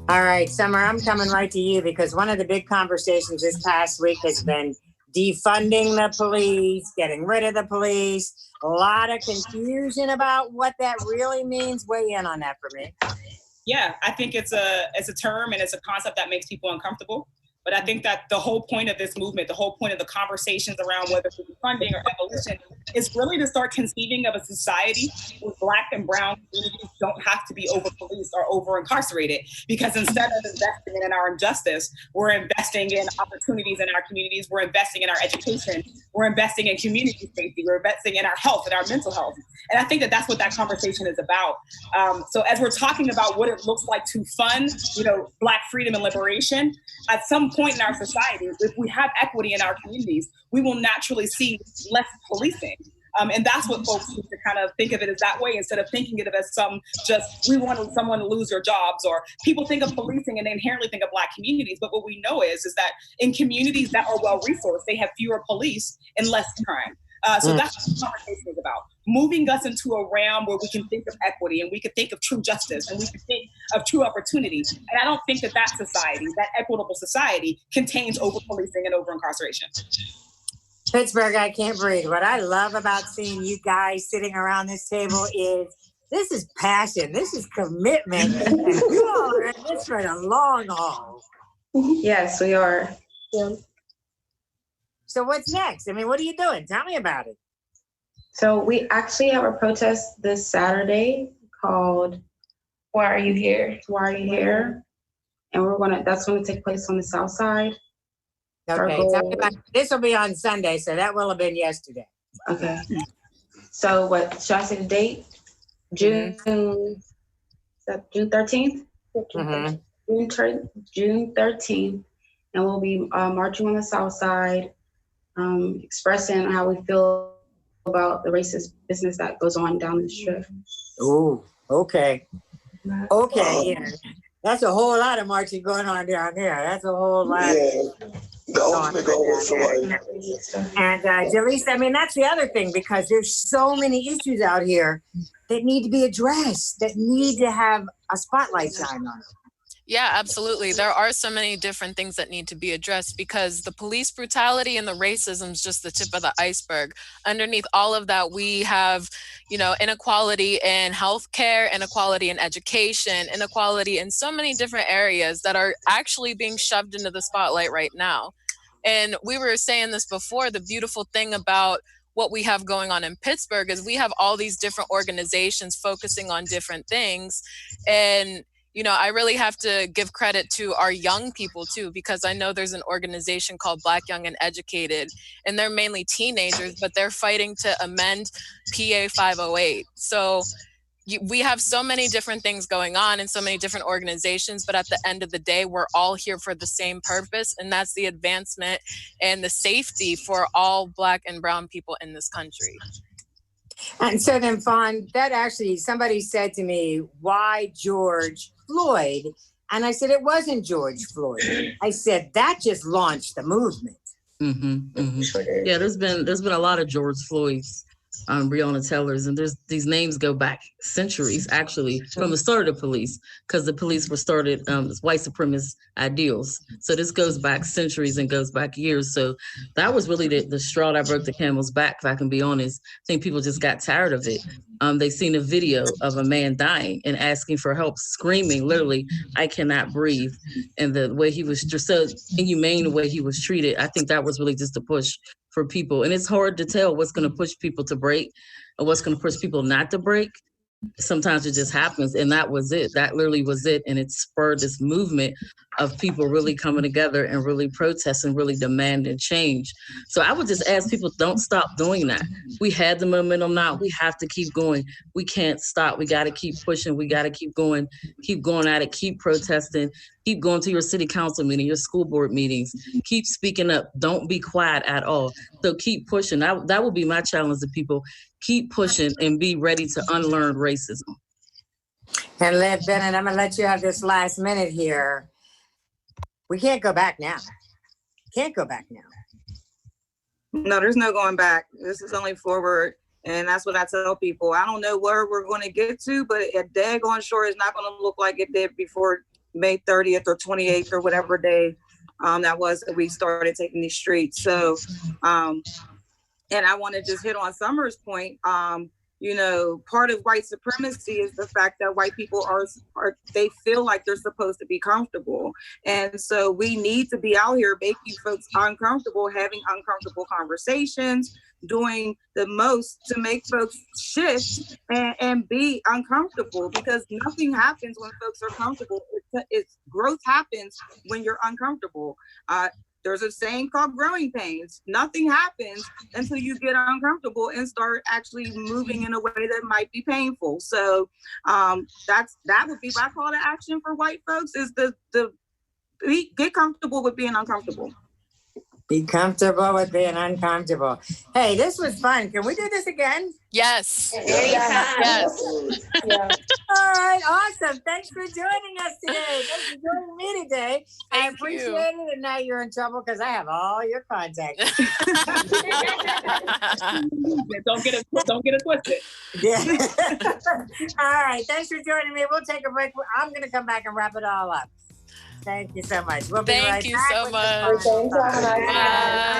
All right, Summer, I'm coming right to you because one of the big conversations this past week has been defunding the police, getting rid of the police. A lot of confusion about what that really means. Weigh in on that for me. Yeah, I think it's a term and it's a concept that makes people uncomfortable. But I think that the whole point of this movement, the whole point of the conversations around whether it's funding or abolition, is really to start conceiving of a society where Black and brown communities don't have to be over-policed or over-incarcerated. Because instead of investing in our injustice, we're investing in opportunities in our communities, we're investing in our education, we're investing in community safety, we're investing in our health and our mental health. And I think that that's what that conversation is about. So as we're talking about what it looks like to fund, Black freedom and liberation, at some point in our society, if we have equity in our communities, we will naturally see less policing. And that's what folks need to kind of think of it as that way, instead of thinking of it as we want someone to lose their jobs, or people think of policing and they inherently think of Black communities. But what we know is that in communities that are well-resourced, they have fewer police and less crime. So that's what the conversation is about. Moving us into a realm where we can think of equity and we can think of true justice and we can think of true opportunity. And I don't think that society, that equitable society, contains over-policing and over-incarceration. Pittsburgh, I can't breathe. What I love about seeing you guys sitting around this table is this is passion. This is commitment. And you all are in this for the long haul. Yes, we are. Yeah. So what's next? I mean, what are you doing? Tell me about it. So we actually have a protest this Saturday called Why Are You Here? Why Are You Here? And that's going to take place on the South Side. Okay, this will be on Sunday, so that will have been yesterday. Okay. So should I say the date? June 13th? Mm-hmm. June 13th. And we'll be marching on the South Side, expressing how we feel about the racist business that goes on down the strip. Ooh, okay. Okay, yeah. That's a whole lot of marching going on down there. That's a whole lot. Yeah. And Jaleesa, I mean, that's the other thing, because there's so many issues out here that need to be addressed, that need to have a spotlight shine on them. Yeah, absolutely. There are so many different things that need to be addressed, because the police brutality and the racism is just the tip of the iceberg. Underneath all of that, we have, inequality in healthcare, inequality in education, inequality in so many different areas that are actually being shoved into the spotlight right now. And we were saying this before, the beautiful thing about what we have going on in Pittsburgh is we have all these different organizations focusing on different things. And I really have to give credit to our young people too, because I know there's an organization called Black Young and Educated, and they're mainly teenagers, but they're fighting to amend PA 508. So we have so many different things going on and so many different organizations, but at the end of the day, we're all here for the same purpose, and that's the advancement and the safety for all Black and brown people in this country. And so then, Fawn, that actually, somebody said to me, why George Floyd? And I said, it wasn't George Floyd. I said, that just launched the movement. Mm-hmm, mm-hmm. Yeah, there's been a lot of George Floyd's, Breonna Taylor's, and these names go back centuries, actually, from the start of the police, because the police were started as white supremacist ideals. So this goes back centuries and goes back years. So that was really the straw that broke the camel's back, if I can be honest. I think people just got tired of it. They seen a video of a man dying and asking for help, screaming, literally, I cannot breathe. And the way he was just so inhumane, the way he was treated, I think that was really just a push for people. And it's hard to tell what's going to push people to break or what's going to push people not to break. Sometimes it just happens. And that was it. That literally was it. And it spurred this movement of people really coming together and really protesting, really demanding change. So I would just ask people, don't stop doing that. We had the momentum now. We have to keep going. We can't stop. We got to keep pushing. We got to keep going at it, keep protesting, keep going to your city council meeting, your school board meetings, keep speaking up. Don't be quiet at all. So keep pushing. That will be my challenge to people. Keep pushing and be ready to unlearn racism. And Lynn Bennett, I'm going to let you have this last minute here. We can't go back now. Can't go back now. No, there's no going back. This is only forward. And that's what I tell people. I don't know where we're going to get to, but a daggone sure is not going to look like it did before May 30th or 28th or whatever day that was that we started taking these streets. So, and I want to just hit on Summer's point. You know, part of white supremacy is the fact that white people are they feel like they're supposed to be comfortable. And so we need to be out here making folks uncomfortable, having uncomfortable conversations, doing the most to make folks shift and be uncomfortable, because nothing happens when folks are comfortable. It's growth happens when you're uncomfortable. There's a saying called growing pains. Nothing happens until you get uncomfortable and start actually moving in a way that might be painful. So that would be my call to action for white folks, is get comfortable with being uncomfortable. Be comfortable with being uncomfortable. Hey, this was fun. Can we do this again? Yes. Yes. All right, awesome. Thanks for joining us today. Thanks for joining me today. I Thank appreciate you. it. And now you're in trouble because I have all your contact. Don't get it twisted. Yeah. All right. Thanks for joining me. We'll take a break. I'm going to come back and wrap it all up. Thank you so much. We'll be right Thank you back so with the much. final Thanks for having us. thoughts. Bye.